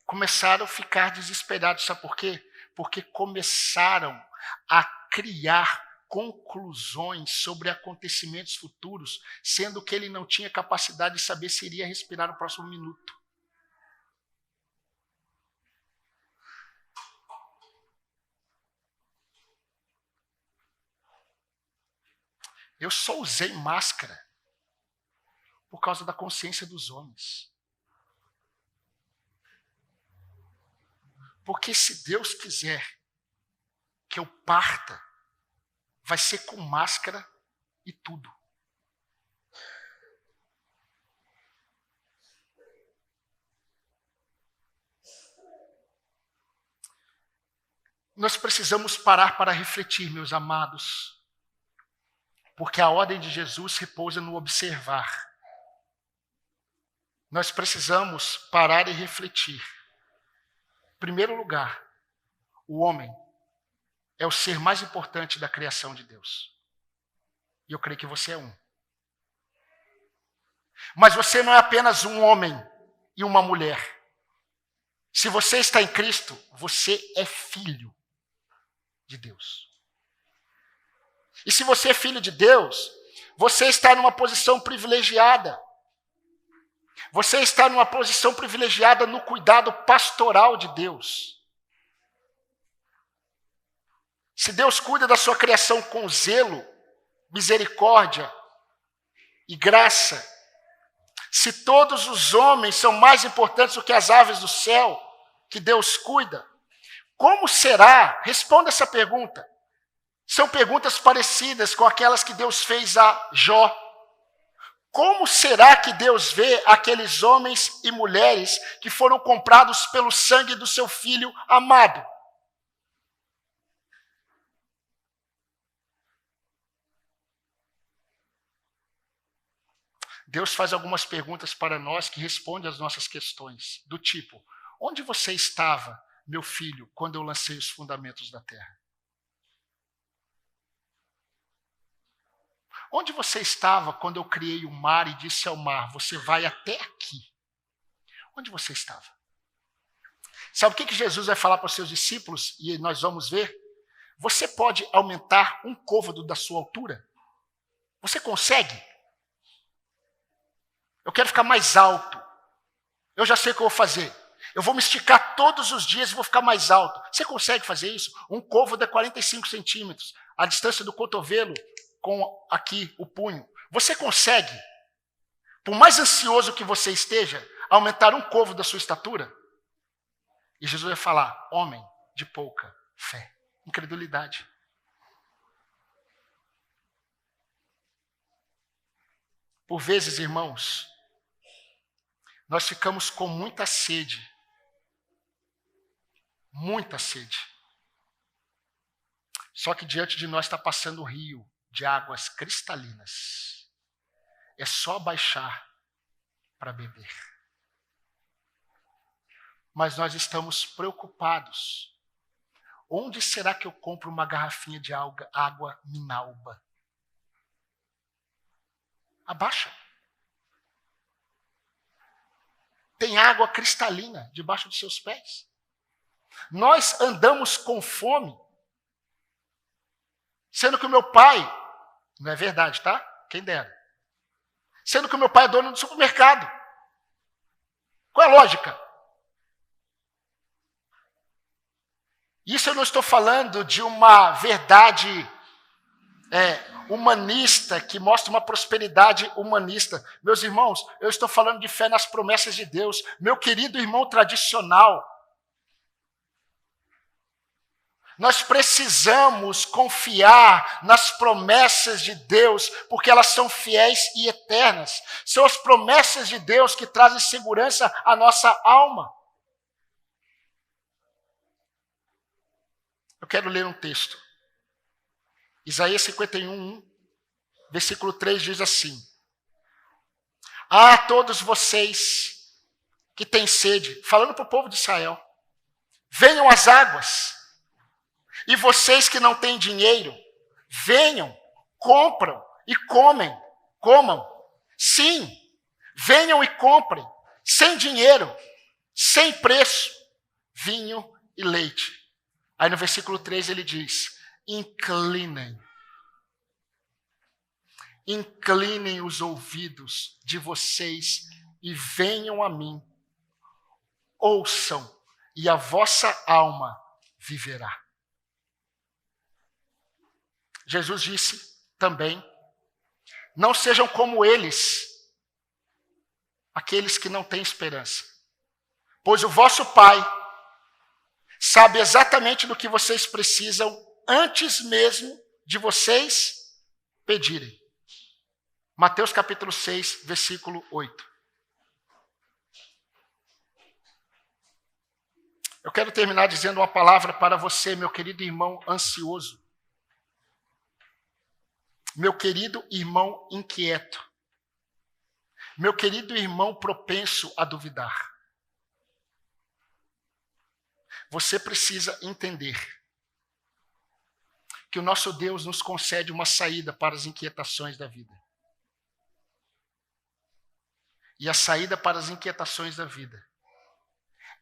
começaram a ficar desesperados. Sabe por quê? Porque começaram a criar conclusões sobre acontecimentos futuros, sendo que ele não tinha capacidade de saber se iria respirar no próximo minuto. Eu só usei máscara por causa da consciência dos homens. Porque se Deus quiser que eu parta, vai ser com máscara e tudo. Nós precisamos parar para refletir, meus amados, porque a ordem de Jesus repousa no observar. Nós precisamos parar e refletir. Em primeiro lugar, o homem é o ser mais importante da criação de Deus. E eu creio que você é um. Mas você não é apenas um homem e uma mulher. Se você está em Cristo, você é filho de Deus. E se você é filho de Deus, você está numa posição privilegiada. Você está numa posição privilegiada no cuidado pastoral de Deus. Se Deus cuida da sua criação com zelo, misericórdia e graça, se todos os homens são mais importantes do que as aves do céu, que Deus cuida, como será? Responda essa pergunta. São perguntas parecidas com aquelas que Deus fez a Jó. Como será que Deus vê aqueles homens e mulheres que foram comprados pelo sangue do seu Filho amado? Deus faz algumas perguntas para nós que respondem às nossas questões, do tipo: onde você estava, meu filho, quando eu lancei os fundamentos da terra? Onde você estava quando eu criei o mar e disse ao mar, você vai até aqui? Onde você estava? Sabe o que Jesus vai falar para os seus discípulos? E nós vamos ver. Você pode aumentar um côvado da sua altura? Você consegue? Eu quero ficar mais alto. Eu já sei o que eu vou fazer. Eu vou me esticar todos os dias e vou ficar mais alto. Você consegue fazer isso? Um côvado é 45 centímetros. A distância do cotovelo com aqui o punho. Você consegue, por mais ansioso que você esteja, aumentar um côvado da sua estatura? E Jesus vai falar: homem de pouca fé, incredulidade. Por vezes, irmãos, nós ficamos com muita sede. Muita sede. Só que diante de nós está passando o rio de águas cristalinas. É só baixar para beber. Mas nós estamos preocupados. Onde será que eu compro uma garrafinha de água Minalba? Abaixa. Tem água cristalina debaixo dos seus pés. Nós andamos com fome, sendo que o meu pai, não é verdade, tá? Quem dera. Sendo que o meu pai é dono do supermercado. Qual é a lógica? Isso eu não estou falando de uma verdade humanista, que mostra uma prosperidade humanista. Meus irmãos, eu estou falando de fé nas promessas de Deus. Meu querido irmão tradicional, nós precisamos confiar nas promessas de Deus, porque elas são fiéis e eternas. São as promessas de Deus que trazem segurança à nossa alma. Eu quero ler um texto. Isaías 51, versículo 3 diz assim: Ah, todos vocês que têm sede, falando para o povo de Israel, venham às águas. E vocês que não têm dinheiro, venham, compram e comam. Sim, venham e comprem, sem dinheiro, sem preço, vinho e leite. Aí no versículo 3 ele diz, inclinem os ouvidos de vocês e venham a mim. Ouçam, e a vossa alma viverá. Jesus disse também, não sejam como eles, aqueles que não têm esperança. Pois o vosso Pai sabe exatamente do que vocês precisam antes mesmo de vocês pedirem. Mateus capítulo 6, versículo 8. Eu quero terminar dizendo uma palavra para você, meu querido irmão ansioso. Meu querido irmão inquieto. Meu querido irmão propenso a duvidar. Você precisa entender que o nosso Deus nos concede uma saída para as inquietações da vida. E a saída para as inquietações da vida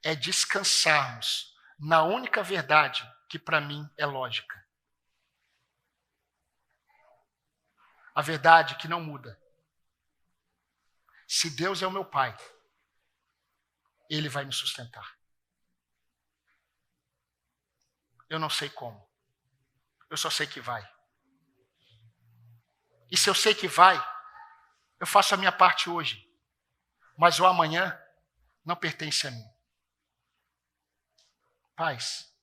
é descansarmos na única verdade que para mim é lógica. A verdade que não muda. Se Deus é o meu Pai, Ele vai me sustentar. Eu não sei como. Eu só sei que vai. E se eu sei que vai, eu faço a minha parte hoje. Mas o amanhã não pertence a mim. Pais,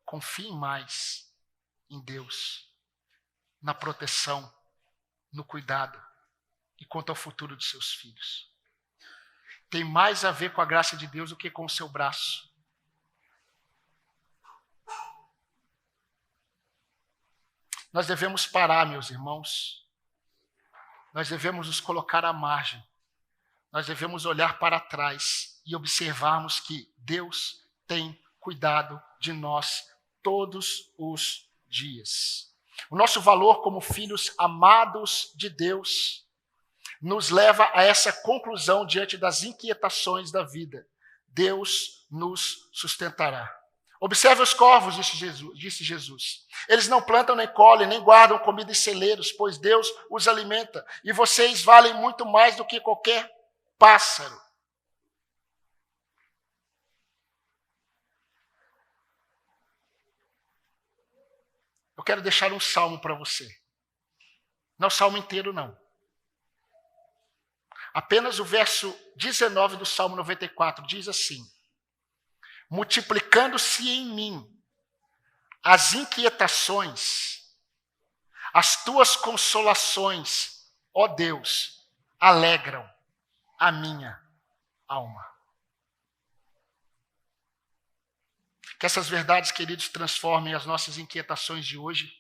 confiem mais em Deus, na proteção, no cuidado e quanto ao futuro dos seus filhos. Tem mais a ver com a graça de Deus do que com o seu braço. Nós devemos parar, meus irmãos. Nós devemos nos colocar à margem. Nós devemos olhar para trás e observarmos que Deus tem cuidado de nós todos os dias. O nosso valor como filhos amados de Deus nos leva a essa conclusão diante das inquietações da vida. Deus nos sustentará. Observe os corvos, disse Jesus. Eles não plantam, nem colhem, nem guardam comida em celeiros, pois Deus os alimenta. E vocês valem muito mais do que qualquer pássaro. Eu quero deixar um salmo para você. Não o salmo inteiro, não. Apenas o verso 19 do Salmo 94 diz assim: multiplicando-se em mim as inquietações, as tuas consolações, ó Deus, alegram a minha alma. Que essas verdades, queridos, transformem as nossas inquietações de hoje,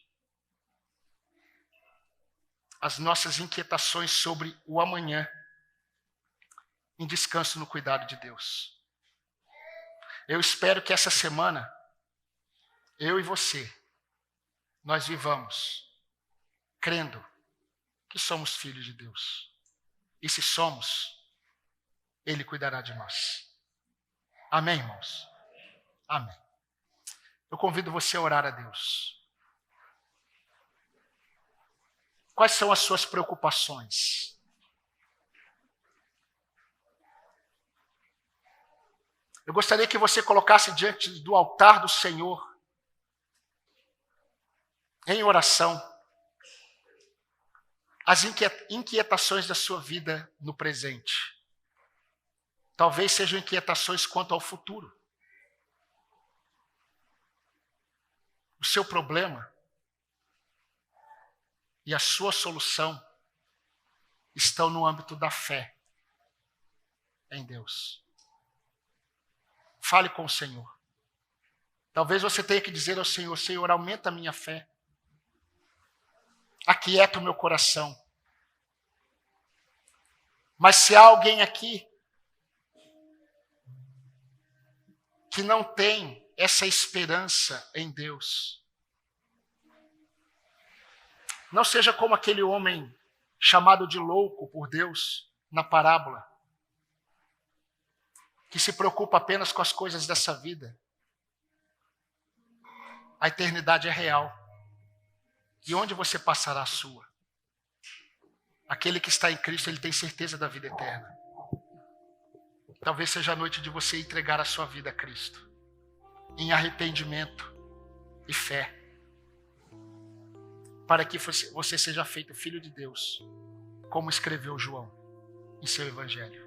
as nossas inquietações sobre o amanhã, em descanso no cuidado de Deus. Eu espero que essa semana, eu e você, nós vivamos crendo que somos filhos de Deus. E se somos, Ele cuidará de nós. Amém, irmãos? Amém. Eu convido você a orar a Deus. Quais são as suas preocupações? Eu gostaria que você colocasse diante do altar do Senhor, em oração, as inquietações da sua vida no presente. Talvez sejam inquietações quanto ao futuro. O seu problema e a sua solução estão no âmbito da fé em Deus. Fale com o Senhor. Talvez você tenha que dizer ao Senhor: Senhor, aumenta a minha fé. Aquieta o meu coração. Mas se há alguém aqui que não tem essa esperança em Deus. Não seja como aquele homem chamado de louco por Deus na parábola, que se preocupa apenas com as coisas dessa vida. A eternidade é real. E onde você passará a sua? Aquele que está em Cristo, ele tem certeza da vida eterna. Talvez seja a noite de você entregar a sua vida a Cristo, em arrependimento e fé, para que você seja feito filho de Deus, como escreveu João em seu evangelho.